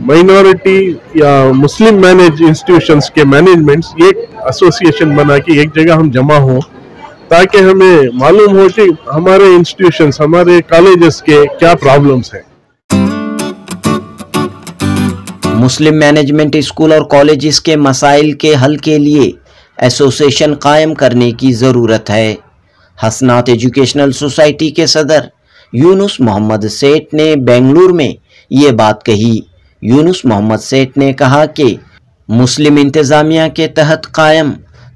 Minority या मुस्लिम manage institutions के managements एक एसोसिएशन बना के एक जगह हम जमा हो, ताकि हमें मालूम हो कि हमारे इंस्टीट्यूशंस, हमारे कॉलेजेस के क्या प्रॉब्लम्स हैं। मुस्लिम मैनेजमेंट स्कूल और कॉलेजेस के मसाइल के हल के लिए एसोसिएशन कायम करने की ज़रूरत है। हसनात एजुकेशनल सोसाइटी के सदर यूनुस मोहम्मद सेठ ने बेंगलुरु में ये बात कही। यूनुस मोहम्मद सेठ ने कहा कि मुस्लिम इंतज़ामिया के तहत कायम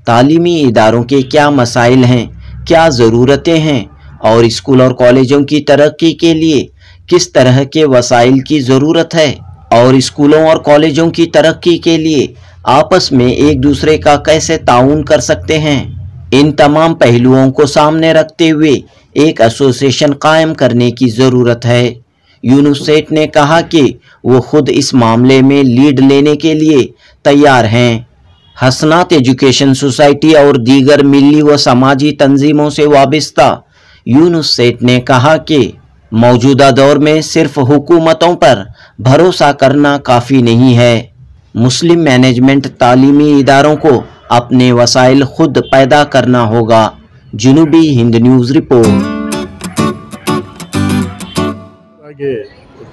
तालीमी इदारों के क्या मसाइल हैं, क्या ज़रूरतें हैं और स्कूल और कॉलेजों की तरक्की के लिए किस तरह के वसाइल की ज़रूरत है और स्कूलों और कॉलेजों की तरक्की के लिए आपस में एक दूसरे का कैसे ताउन कर सकते हैं। इन तमाम पहलुओं को सामने रखते हुए एक एसोसिएशन कायम करने की ज़रूरत है। यूनुस सेठ ने कहा कि वो खुद इस मामले में लीड लेने के लिए तैयार हैं। हसनात एजुकेशन सोसाइटी और दीगर मिली व समाजी तंजीमों से वाबस्ता यूनुस सेठ ने कहा कि मौजूदा दौर में सिर्फ हुकूमतों पर भरोसा करना काफ़ी नहीं है। मुस्लिम मैनेजमेंट तालीमी इदारों को अपने वसाइल खुद पैदा करना होगा। जनूबी हिंद न्यूज़ रिपोर्ट। आगे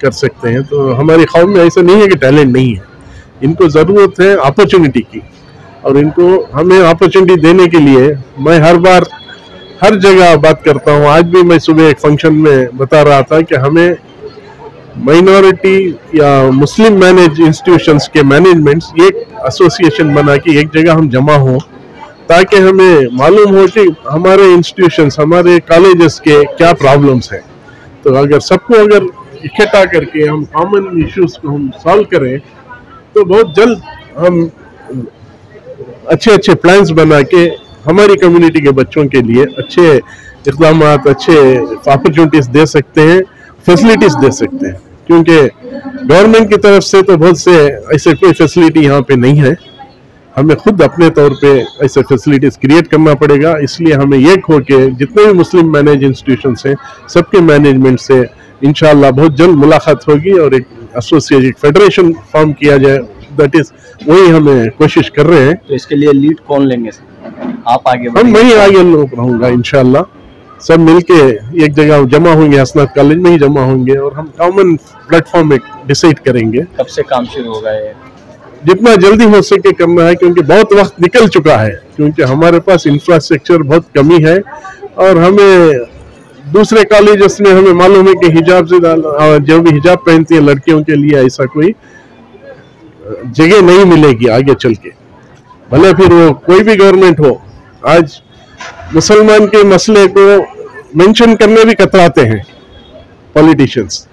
कर सकते हैं तो हमारी कौम में ऐसा नहीं है कि टैलेंट नहीं है, इनको ज़रूरत है अपॉर्चुनिटी की, और इनको हमें अपॉर्चुनिटी देने के लिए मैं हर बार हर जगह बात करता हूँ। आज भी मैं सुबह एक फंक्शन में बता रहा था कि हमें माइनॉरिटी या मुस्लिम मैनेज इंस्टीट्यूशंस के मैनेजमेंट्स एक एसोसिएशन बना के एक जगह हम जमा हो, ताकि हमें मालूम हो कि हमारे इंस्टीट्यूशंस, हमारे कॉलेजेस के क्या प्रॉब्लम्स हैं। तो अगर सबको इकट्ठा करके हम कॉमन इश्यूज को हम सॉल्व करें तो बहुत जल्द हम अच्छे प्लान्स बना के हमारी कम्युनिटी के बच्चों के लिए अच्छे इक़दाम, अच्छे अपॉर्चुनिटीज़ दे सकते हैं, फैसिलिटीज़ दे सकते हैं। क्योंकि गवर्नमेंट की तरफ से तो बहुत से ऐसे कोई फैसिलिटी यहाँ पे नहीं है, हमें खुद अपने तौर पे ऐसे फैसिलिटीज़ क्रिएट करना पड़ेगा। इसलिए हमें एक हो के जितने भी मुस्लिम मैनेज इंस्टीट्यूशंस हैं सबके मैनेजमेंट से इंशाअल्लाह बहुत जल्द मुलाकात होगी और एक एसोसिएशन, फेडरेशन फॉर्म किया जाए। दैट इज वही हमें कोशिश कर रहे हैं। तो इसके लिए लीड कौन लेंगे? आप आगे? हम वही आगे रहूँगा इंशाअल्लाह। सब मिलके एक जगह जमा होंगे, हसनात कॉलेज में ही जमा होंगे और हम कॉमन प्लेटफॉर्म में डिसाइड करेंगे। कब से काम शुरू होगा ये? जितना जल्दी हो सके करना है, क्योंकि बहुत वक्त निकल चुका है, क्योंकि हमारे पास इंफ्रास्ट्रक्चर बहुत कमी है और हमें दूसरे कॉलेजेस में हमें मालूम है कि हिजाब से जो भी हिजाब पहनती है लड़कियों के लिए ऐसा कोई जगह नहीं मिलेगी आगे चल के, भले फिर वो कोई भी गवर्नमेंट हो। आज मुसलमान के मसले को मेंशन करने भी कतराते हैं पॉलिटिशियंस,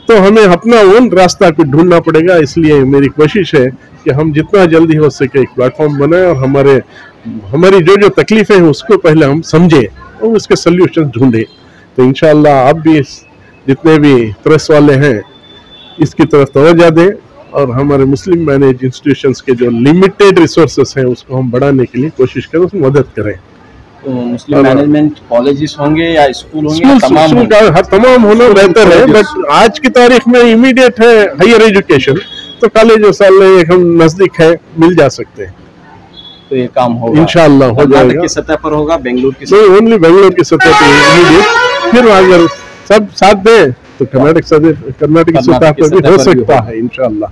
तो हमें अपना ओन रास्ता को ढूंढना पड़ेगा। इसलिए मेरी कोशिश है कि हम जितना जल्दी हो सके एक प्लेटफॉर्म बनाएं और हमारी जो तकलीफें हैं उसको पहले हम समझें और उसके सल्यूशन ढूंढें। तो इंशाअल्लाह आप भी जितने भी प्रेस वाले हैं इसकी तरफ तवज्जो दें और हमारे मुस्लिम मैनेज इंस्टीट्यूशंस के जो लिमिटेड रिसोर्सेस हैं उसको हम बढ़ाने के लिए कोशिश करें, उसमें मदद करें। तो मुस्लिम मैनेजमेंट कॉलेजेस होंगे या स्कूल होंगे? तमाम होना बेहतर है, बट आज की तारीख में इमीडिएट है हायर एजुकेशन, तो कॉलेज हम नजदीक है, मिल जा सकते हैं। तो ये काम होगा इंशाअल्लाह, हो जाएगा। की सतह पर होगा? बेंगलुरु की नहीं, ओनली बेंगलुरु की सतह पर इमीडिएट। फिर अगर सब साथ दें तो कर्नाटक की सतह पर भी हो सकता है इंशाअल्लाह।